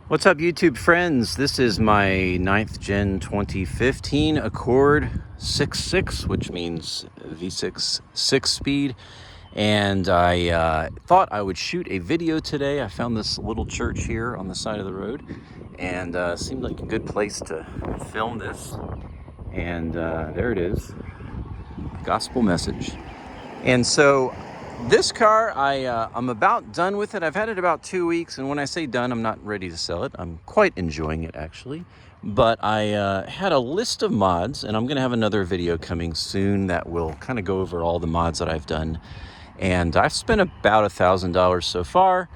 What's up, YouTube friends? This is my 9th gen 2015 Accord 6.6, which means V6 6-speed. And I thought I would shoot a video today. I found this little church here on the side of the road, and seemed like a good place to film this. And there it is, gospel message. And so this car, I'm about done with it. I've had it about 2 weeks, and when I say done, I'm not ready to sell it. I'm quite enjoying it, actually. But I had a list of mods, and I'm going to have another video coming soon that will kind of go over all the mods that I've done. And I've spent about $1,000 so far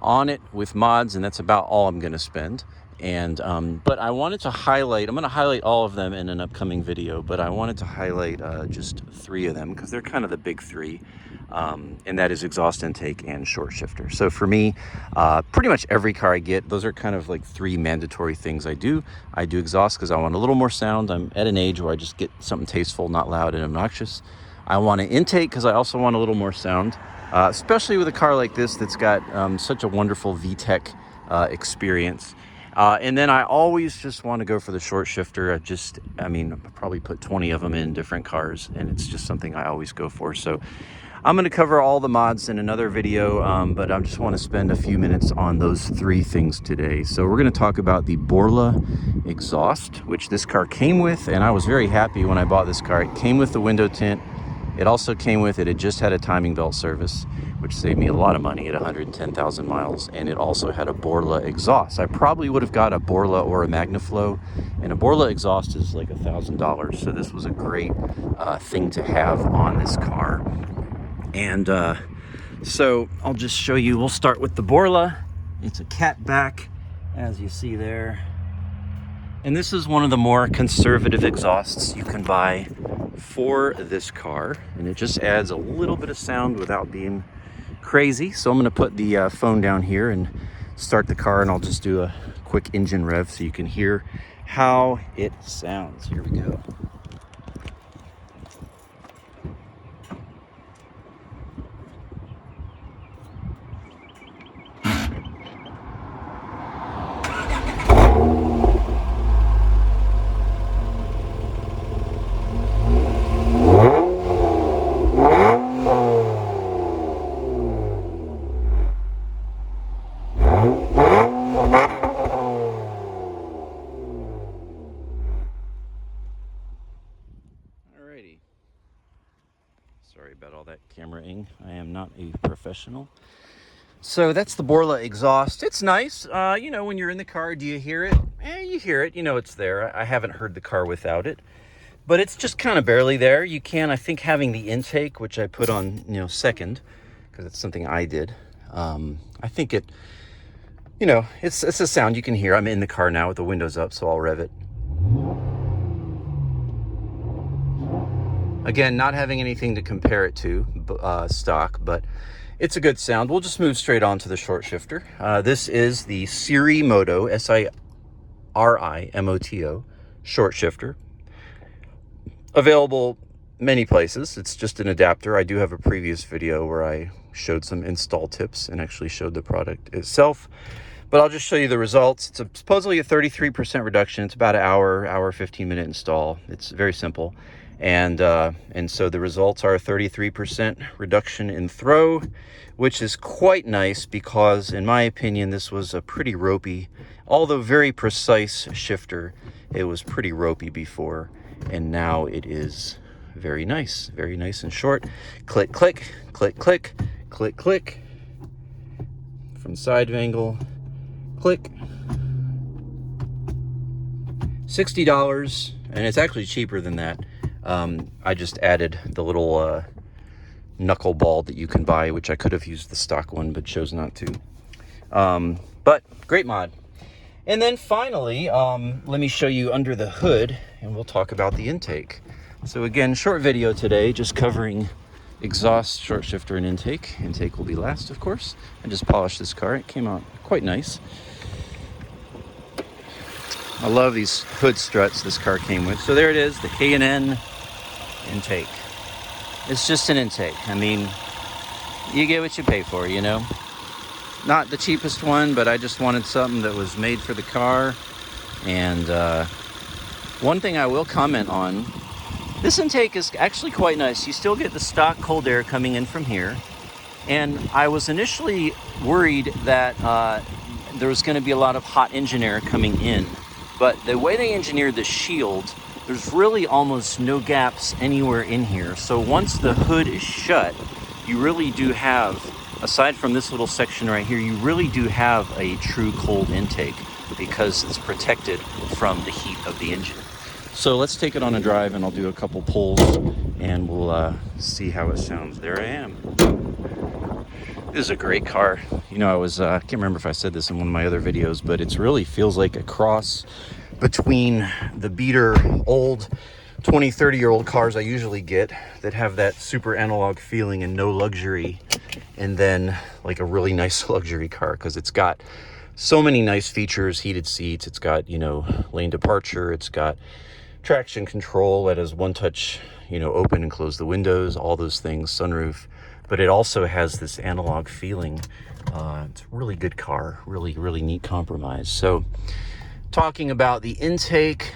on it with mods, and that's about all I'm going to spend. And but I wanted to highlight, I'm going to highlight all of them in an upcoming video, but I wanted to highlight just 3 of them because they're kind of the big 3. And that is exhaust intake and short shifter. So for me, pretty much every car I get, those are kind of like 3 mandatory things I do. I do exhaust because I want a little more sound. I'm at an age where I just get something tasteful, not loud and obnoxious. I want an intake because I also want a little more sound, especially with a car like this that's got such a wonderful VTEC experience. And then I always just want to go for the short shifter. I mean, I probably put 20 of them in different cars, and it's just something I always go for. So I'm going to cover all the mods in another video, but I just want to spend a few minutes on those 3 things today. So we're going to talk about the Borla exhaust, which this car came with, and I was very happy when I bought this car. It came with the window tint. It also came with it. It just had a timing belt service, which saved me a lot of money at 110,000 miles. And it also had a Borla exhaust. I probably would have got a Borla or a MagnaFlow, and a Borla exhaust is like $1,000. So this was a great thing to have on this car. And so I'll just show you. We'll start with the Borla. It's a catback, as you see there. And this is one of the more conservative exhausts you can buy for this car, and it just adds a little bit of sound without being crazy. So I'm going to put the phone down here and start the car, and I'll just do a quick engine rev so you can hear how it sounds. Here we go. Sorry about all that camera-ing. I am not a professional. So that's the Borla exhaust. It's nice. You know, when you're in the car, do you hear it? You hear it. You know it's there. I haven't heard the car without it. But it's just kind of barely there. You can, I think, having the intake, which I put on, second, because it's something I did. I think it, it's a sound you can hear. I'm in the car now with the windows up, so I'll rev it. Again, not having anything to compare it to stock, but it's a good sound. We'll just move straight on to the short shifter. This is the Sirimito, S-I-R-I-M-O-T-O, short shifter. Available many places. It's just an adapter. I do have a previous video where I showed some install tips and actually showed the product itself. But I'll just show you the results. It's supposedly a 33% reduction. It's about an hour 15-minute install. It's very simple. And so the results are a 33% reduction in throw, which is quite nice because, in my opinion, this was a pretty ropey, although very precise shifter. It was pretty ropey before, and now it is very nice and short. Click, click, click, click, click, click. From side angle, click. $60, and it's actually cheaper than that. I just added the little knuckle ball that you can buy, which I could have used the stock one, but chose not to. But great mod. And then finally, let me show you under the hood, and we'll talk about the intake. So again, short video today, just covering exhaust, short shifter, and intake. Intake will be last, of course. I just polished this car. It came out quite nice. I love these hood struts this car came with. So there it is, the K&N intake. It's just an intake. I mean, you get what you pay for, not the cheapest one, but I just wanted something that was made for the car. And one thing I will comment on, this intake is actually quite nice. You still get the stock cold air coming in from here. And I was initially worried that there was going to be a lot of hot engine air coming in. But the way they engineered the shield, there's really almost no gaps anywhere in here. So once the hood is shut, you really do have, aside from this little section right here, you really do have a true cold intake because it's protected from the heat of the engine. So let's take it on a drive and I'll do a couple pulls and we'll see how it sounds. There I am. This is a great car. You know, I can't remember if I said this in one of my other videos, but it really feels like a cross between the beater old 20, 30-year-old cars I usually get that have that super analog feeling and no luxury, and then like a really nice luxury car because it's got so many nice features, heated seats, it's got, you know, lane departure, it's got traction control that is one touch, you know, open and close the windows, all those things, sunroof, but it also has this analog feeling. It's a really good car, really, really neat compromise. So talking about the intake,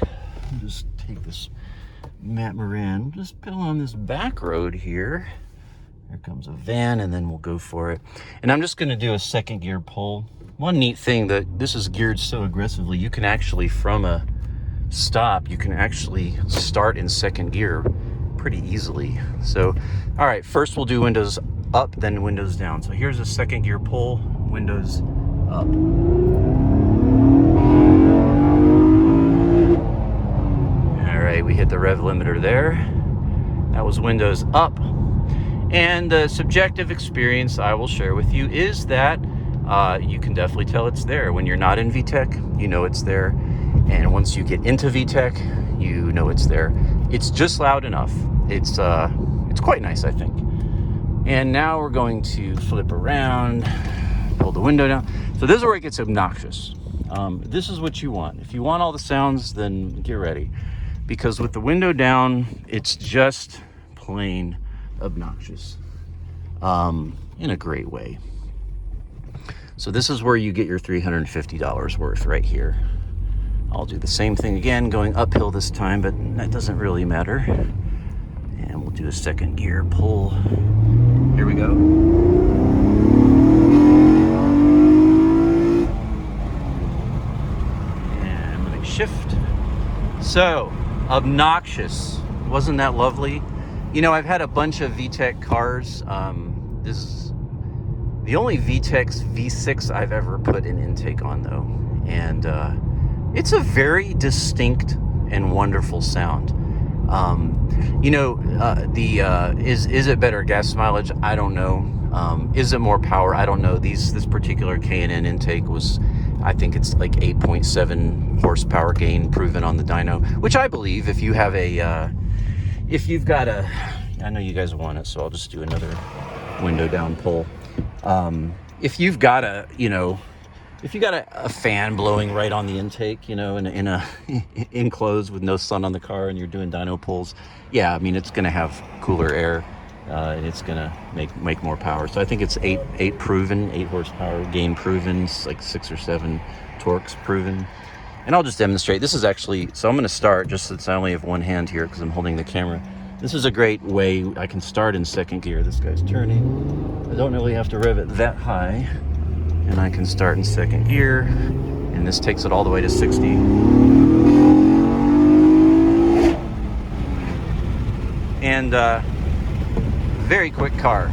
I'll just take this Matt Moran, just pedal on this back road here. Here comes a van and then we'll go for it. And I'm just gonna do a second gear pull. One neat thing that this is geared so aggressively, you can actually, from a stop, you can actually start in second gear pretty easily. So, all right, first we'll do windows up, then windows down. So here's a second gear pull, windows up. All right, we hit the rev limiter there. That was windows up. And the subjective experience I will share with you is that you can definitely tell it's there. When you're not in VTEC, you know it's there. And once you get into VTEC, you know it's there. It's just loud enough. It's quite nice, I think. And now we're going to flip around, pull the window down. So this is where it gets obnoxious. This is what you want. If you want all the sounds, then get ready. Because with the window down, it's just plain obnoxious in a great way. So this is where you get your $350 worth right here. I'll do the same thing again, going uphill this time, but that doesn't really matter. And we'll do a second gear pull. Here we go. And let me shift. So, obnoxious. Wasn't that lovely? You know, I've had a bunch of VTEC cars. This is the only VTEC's V6 I've ever put an intake on, though. And it's a very distinct and wonderful sound. You know, is it better gas mileage? I don't know. Is it more power? I don't know. This particular K&N intake was, I think it's like 8.7 horsepower gain proven on the dyno, which I believe if you have a, if you've got a, I know you guys want it, so I'll just do another window down pull. If you've got a, you know, if you got a fan blowing right on the intake, you know, in a enclosed with no sun on the car and you're doing dyno pulls, yeah, I mean, it's going to have cooler air and it's going to make more power. So I think it's 8 proven, 8 horsepower gain proven, it's like 6 or 7 torques proven. And I'll just demonstrate. This is actually, so I'm going to start just since I only have one hand here because I'm holding the camera. This is a great way I can start in second gear. This guy's turning. I don't really have to rev it that high. And I can start in second gear, and this takes it all the way to 60. And very quick car.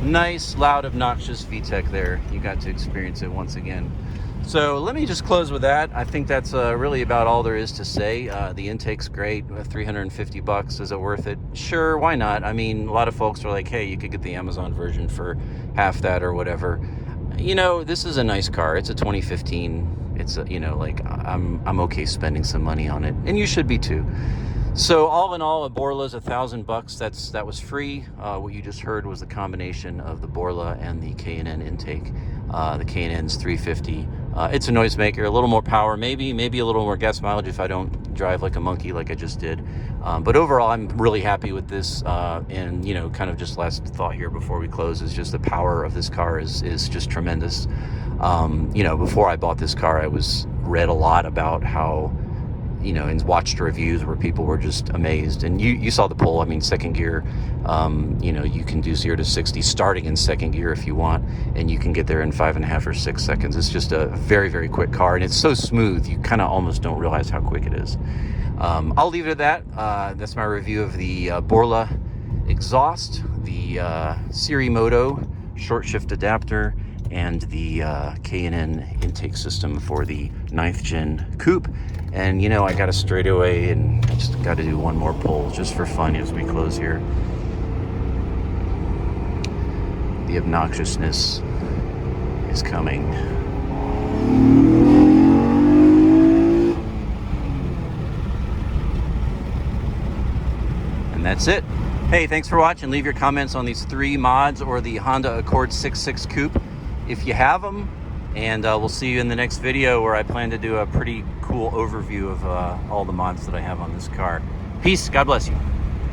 Nice, loud, obnoxious VTEC there. You got to experience it once again. So let me just close with that. I think that's really about all there is to say. The intake's great. $350, is it worth it? Sure, why not? I mean, a lot of folks are like, hey, you could get the Amazon version for half that or whatever. You know, this is a nice car. It's a 2015. It's a, you know, like I'm okay spending some money on it, and you should be too. So all in all, a Borla's $1,000. That was free. What you just heard was the combination of the Borla and the K&N intake. The K&N's $350. It's a noisemaker, a little more power, maybe a little more gas mileage if I don't drive like a monkey like I just did. But overall, I'm really happy with this. And, you know, kind of just last thought here before we close is just the power of this car is just tremendous. You know, before I bought this car, I read a lot about how, you know, and watched reviews where people were just amazed. And you saw the poll. I mean, second gear, you know, you can do 0 to 60 starting in second gear if you want, and you can get there in 5.5 or 6 seconds. It's just a very, very quick car, and it's so smooth, you kind of almost don't realize how quick it is. I'll leave it at that. That's my review of the Borla exhaust, the Sirimito short shift adapter, and the K&N intake system for the 9th gen coupe. And you know, I got a straightaway, and I just got to do one more pull just for fun as we close here. The obnoxiousness is coming. And that's it. Hey, thanks for watching. Leave your comments on these 3 mods or the Honda Accord 6.6 coupe if you have them. And we'll see you in the next video, where I plan to do a pretty cool overview of all the mods that I have on this car. Peace. God bless you.